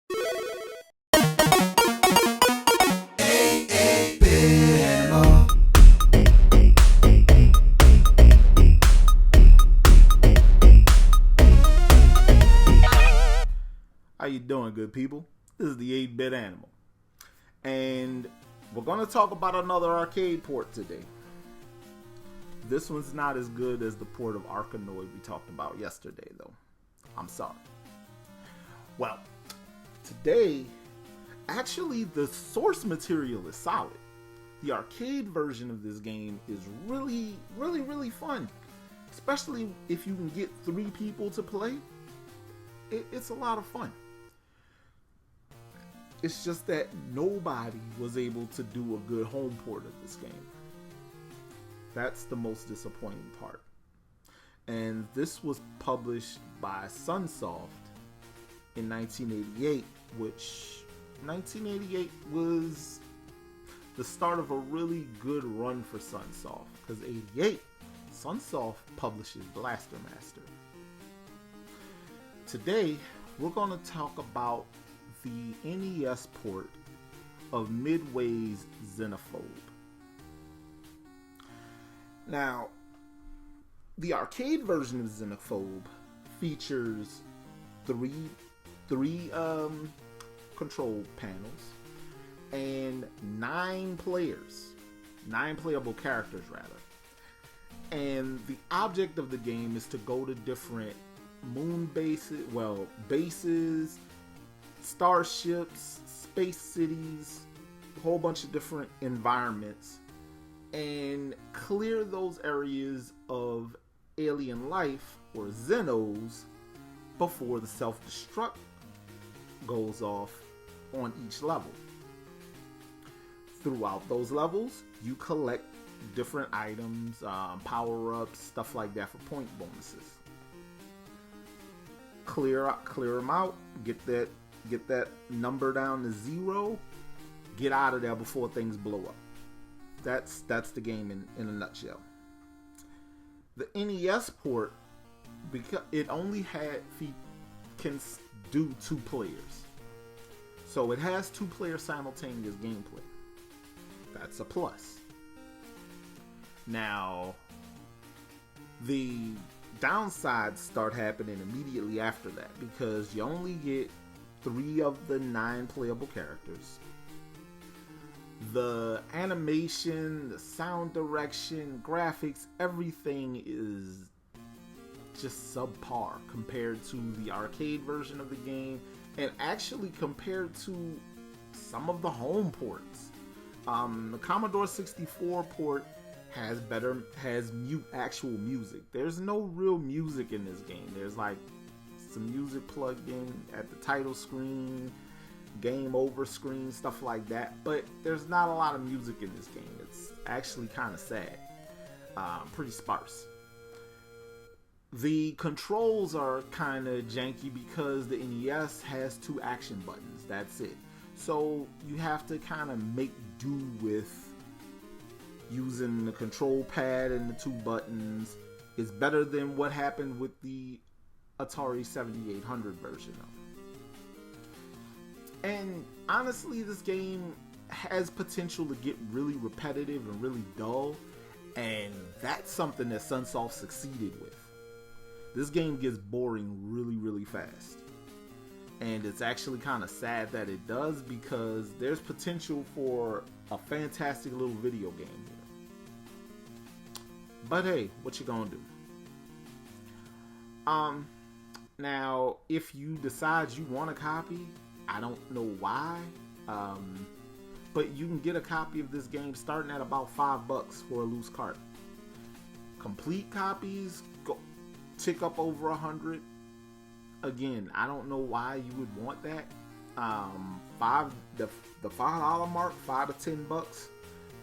How you doing, good people? This is the 8-Bit Animal, and we're going to talk about another arcade port today. This one's not as good as the port of Arkanoid we talked about yesterday, though. I'm sorry. Well, today, actually, the source material is solid. The arcade version of this game is really fun, especially if you can get 3 people to play. It's a lot of fun. It's just that nobody was able to do a good home port of this game. That's the most disappointing part. And this was published by Sunsoft in 1988, which 1988 was the start of a really good run for Sunsoft, because 88, Sunsoft publishes Blaster Master. Today, we're going to talk about the NES port of Midway's Xenophobe. Now, the arcade version of Xenophobe features three control panels and 9 playable characters rather. And the object of the game is to go to different moon bases, starships, space cities, a whole bunch of different environments, and clear those areas of alien life, or Xenos, before the self-destruct goes off on each level. Throughout those levels, you collect different items, power-ups, stuff like that for point bonuses. Clear them out, get that number down to 0, get out of there before things blow up. That's the game in a nutshell. The NES port, because it only can do 2 players, so it has 2-player simultaneous gameplay. That's a plus. Now, the downsides start happening immediately after that, because you only get 3 of the 9 playable characters. The animation, the sound direction, graphics, everything is just subpar compared to the arcade version of the game, and actually compared to some of the home ports. The Commodore 64 port has actual music. There's no real music in this game. There's like some music plugged in at the title screen, game over screen, stuff like that, but there's not a lot of music in this game. It's actually kind of sad. Pretty sparse. The controls are kind of janky because the NES has 2 action buttons. That's it. So you have to kind of make do with using the control pad and the 2 buttons. Is better than what happened with the Atari 7800 version of it. And honestly, this game has potential to get really repetitive and really dull, and that's something that Sunsoft succeeded with. This game gets boring really fast, and it's actually kind of sad that it does, because there's potential for a fantastic little video game here. But hey, what you gonna do? Now, if you decide you want a copy, I don't know why, but you can get a copy of this game starting at about $5 for a loose cart. Complete copies tick up over 100. Again, I don't know why you would want that. The $5 mark, $5 to $10.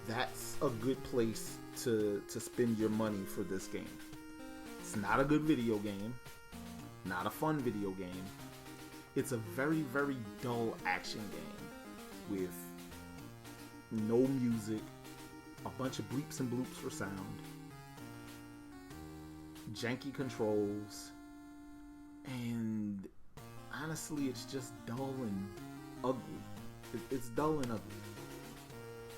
That's a good place to spend your money for this game. It's not a good video game, not a fun video game. It's a very dull action game with no music, a bunch of bleeps and bloops for sound, janky controls, and honestly, it's just dull and ugly. It's dull and ugly.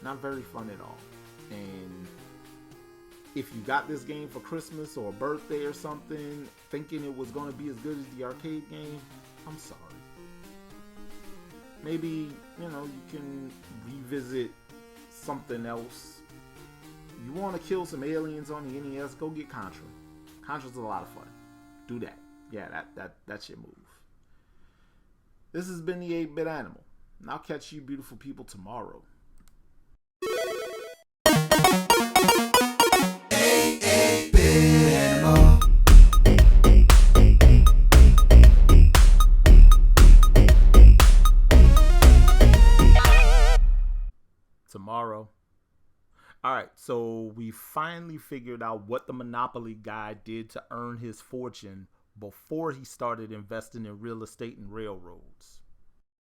Not very fun at all. And if you got this game for Christmas or a birthday or something, thinking it was going to be as good as the arcade game, I'm sorry. Maybe, you can revisit something else. You want to kill some aliens on the NES, go get Contra. Contra's a lot of fun. Do that. Yeah, that's your move. This has been the 8-Bit Animal, and I'll catch you beautiful people tomorrow. Tomorrow. Alright, so we finally figured out what the Monopoly guy did to earn his fortune before he started investing in real estate and railroads.